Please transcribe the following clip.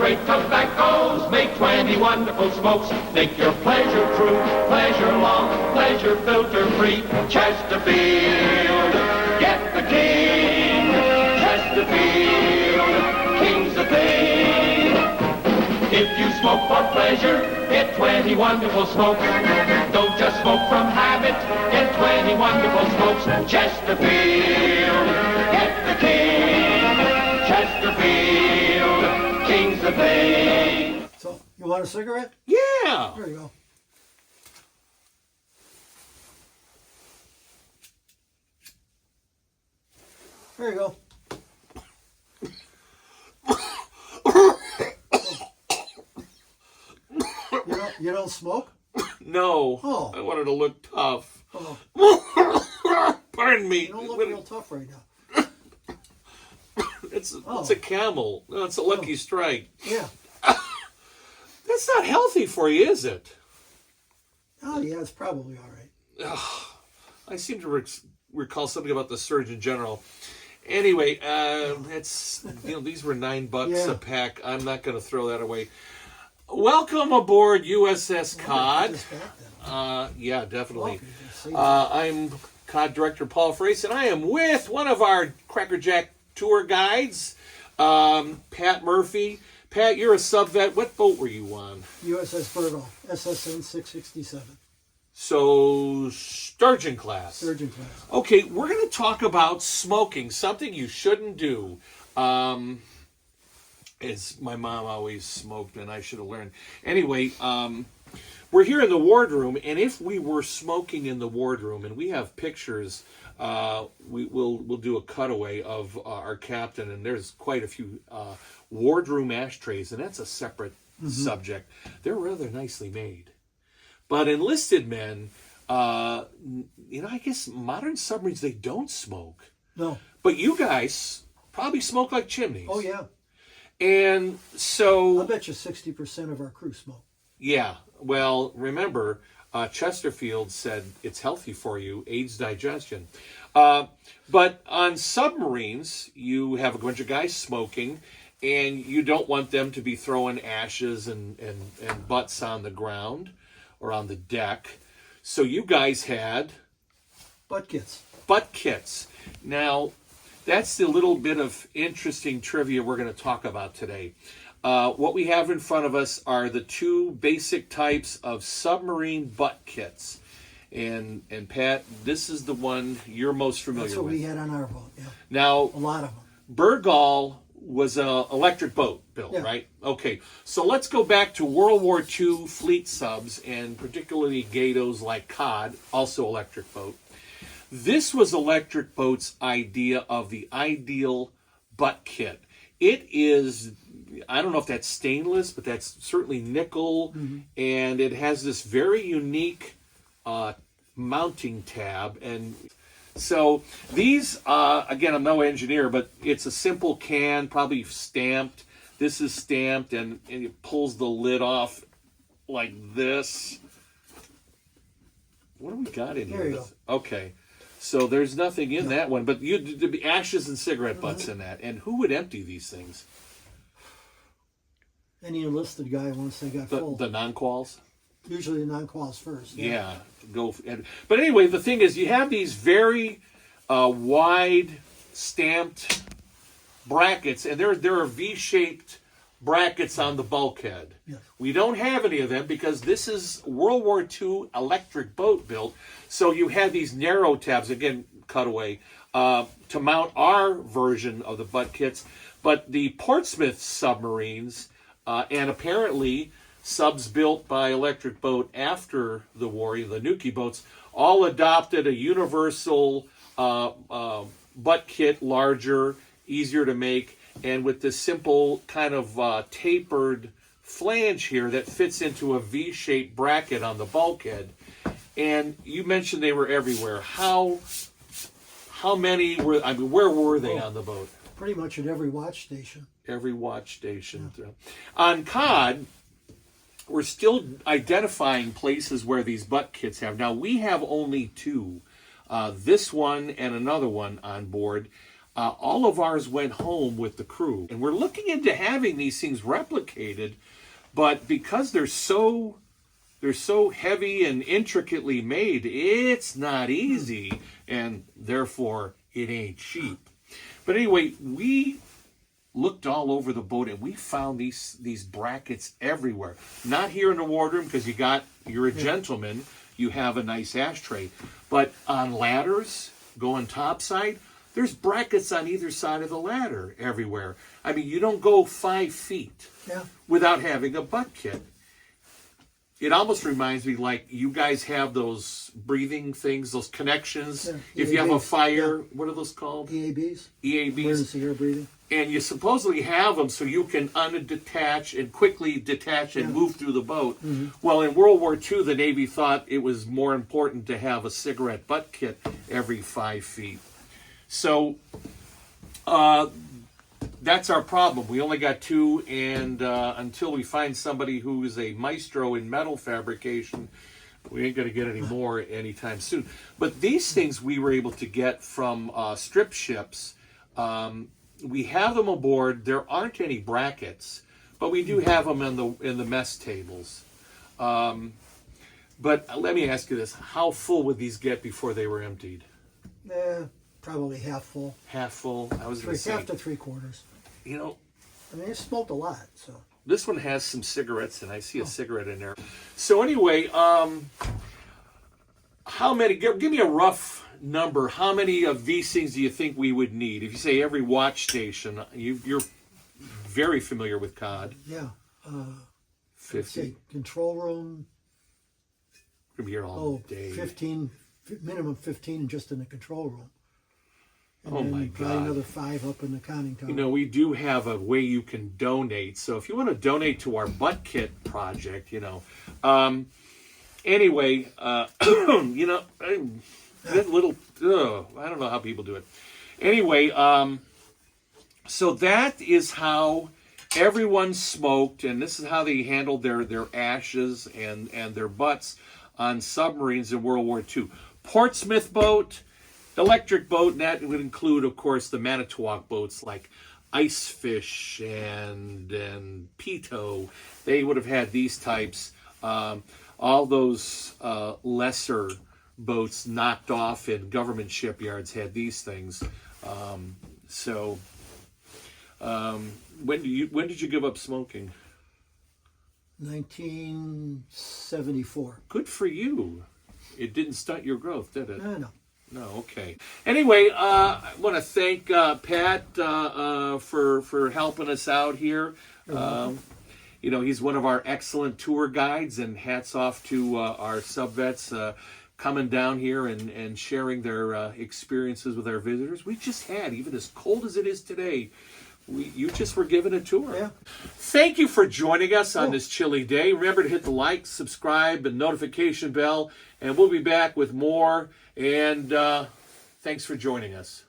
great tobaccos make 20 wonderful smokes. Make your pleasure true, pleasure long, pleasure filter free. Chesterfield, get the king. Chesterfield, king's the thing. If you smoke for pleasure, get 20 wonderful smokes. Don't just smoke from habit, get 20 wonderful smokes. Chesterfield, get the king. Chesterfield, king's the thing. So, you want a cigarette? Yeah. There you go. There you go. You don't smoke? No. Oh. I wanted to look tough. Oh. Pardon me. You don't look real tough right now. It's a Camel. No, it's a Lucky Strike. Yeah. That's not healthy for you, is it? Oh, yeah, it's probably all right. I seem to recall something about the Surgeon General. Anyway, these were $9 a pack. I'm not going to throw that away. Welcome aboard USS Cod. Yeah, definitely. I'm Cod Director Paul Frace, and I am with one of our Crackerjack tour guides, Pat Murphy. Pat, you're a sub-vet. What boat were you on? USS Burgle, SSN 667. So, Sturgeon class. Sturgeon class. Okay, we're going to talk about smoking, something you shouldn't do. As my mom always smoked, and I should have learned. Anyway, we're here in the wardroom, and if we were smoking in the wardroom, and we have pictures, we'll do a cutaway of our captain, and there's quite a few wardroom ashtrays, and that's a separate subject. They're rather nicely made. But enlisted men, I guess modern submarines, they don't smoke. No. But you guys probably smoke like chimneys. Oh, yeah. And so... I bet you 60% of our crew smoke. Yeah. Well, remember, Chesterfield said it's healthy for you, aids digestion. But on submarines, you have a bunch of guys smoking, and you don't want them to be throwing ashes and butts on the ground or on the deck. So you guys had... Butt kits. Butt kits. Now... That's the little bit of interesting trivia we're going to talk about today. What we have in front of us are the two basic types of submarine butt kits. And Pat, this is the one you're most familiar with. That's what we had on our boat, yeah. Now, a lot of them. Burgal was an electric boat built, right? Okay, so let's go back to World War II fleet subs, and particularly Gatos like Cod, also electric boat. This was Electric Boat's idea of the ideal butt kit. It is, I don't know if that's stainless, but that's certainly nickel, and it has this very unique mounting tab. And so these, again, I'm no engineer, but it's a simple can, probably stamped. This is stamped, and it pulls the lid off like this. What do we got in here? There you go. Okay. So there's nothing in that one, but there'd be ashes and cigarette butts in that. And who would empty these things? Any enlisted guy once they got full. The non-quals? Usually the non-quals first. Yeah. But anyway, the thing is, you have these very wide stamped brackets, and there are V-shaped brackets on the bulkhead. Yes. We don't have any of them because this is World War II electric boat built. So you have these narrow tabs, again, cutaway, to mount our version of the butt kits. But the Portsmouth submarines, and apparently subs built by Electric Boat after the war, the Nuki boats, all adopted a universal butt kit, larger, easier to make, and with this simple kind of tapered flange here that fits into a V-shaped bracket on the bulkhead. And you mentioned they were everywhere. How many were, I mean, where were they on the boat? Pretty much at every watch station. Every watch station. Yeah. On Cod, we're still identifying places where these butt kits have. Now, we have only two. This one and another one on board. all of ours went home with the crew. And we're looking into having these things replicated, but because they're so heavy and intricately made, it's not easy, and therefore it ain't cheap. But anyway, we looked all over the boat and we found these brackets everywhere. Not here in the wardroom because you're a gentleman, you have a nice ashtray. But on ladders, going topside, there's brackets on either side of the ladder everywhere. I mean, you don't go 5 feet without having a butt kit. It almost reminds me like you guys have those breathing things, those connections. Yeah, if you have a EABs, fire, what are those called? EABs. EABs. Emergency air breathing. And you supposedly have them so you can undetach and quickly detach and move through the boat. Well, in World War II, the Navy thought it was more important to have a cigarette butt kit every 5 feet. So that's our problem. We only got 2, and until we find somebody who is a maestro in metal fabrication, we ain't going to get any more anytime soon. But these things we were able to get from strip ships. We have them aboard. There aren't any brackets, but we do have them in the mess tables. But let me ask you this: how full would these get before they were emptied? Probably half full. Half full. I was going to say half to 3/4. You know, I mean, it smoked a lot. So this one has some cigarettes, and I see a cigarette in there. So anyway, how many? Give me a rough number. How many of these things do you think we would need? If you say every watch station, you're very familiar with COD. Yeah. 50. Control room. We're gonna be here all day. 15, minimum 15 just in the control room. And Oh then my probably God. another 5 up in the conning tower. You know, we do have a way you can donate. So if you want to donate to our butt kit project, anyway, that little, I don't know how people do it. Anyway, so that is how everyone smoked, and this is how they handled their ashes and their butts on submarines in World War II. Portsmouth boat, electric boat, and that would include, of course, the Manitowoc boats like Icefish and Pito. They would have had these types. All those lesser boats knocked off in government shipyards had these things. When did you give up smoking? 1974. Good for you. It didn't stunt your growth, did it? No. No, okay. Anyway, I want to thank Pat for helping us out here. He's one of our excellent tour guides, and hats off to our sub-vets coming down here and sharing their experiences with our visitors. We just had, even as cold as it is today, you just were given a tour. Yeah. Thank you for joining us on this chilly day. Remember to hit the like, subscribe, and notification bell, and we'll be back with more. And thanks for joining us.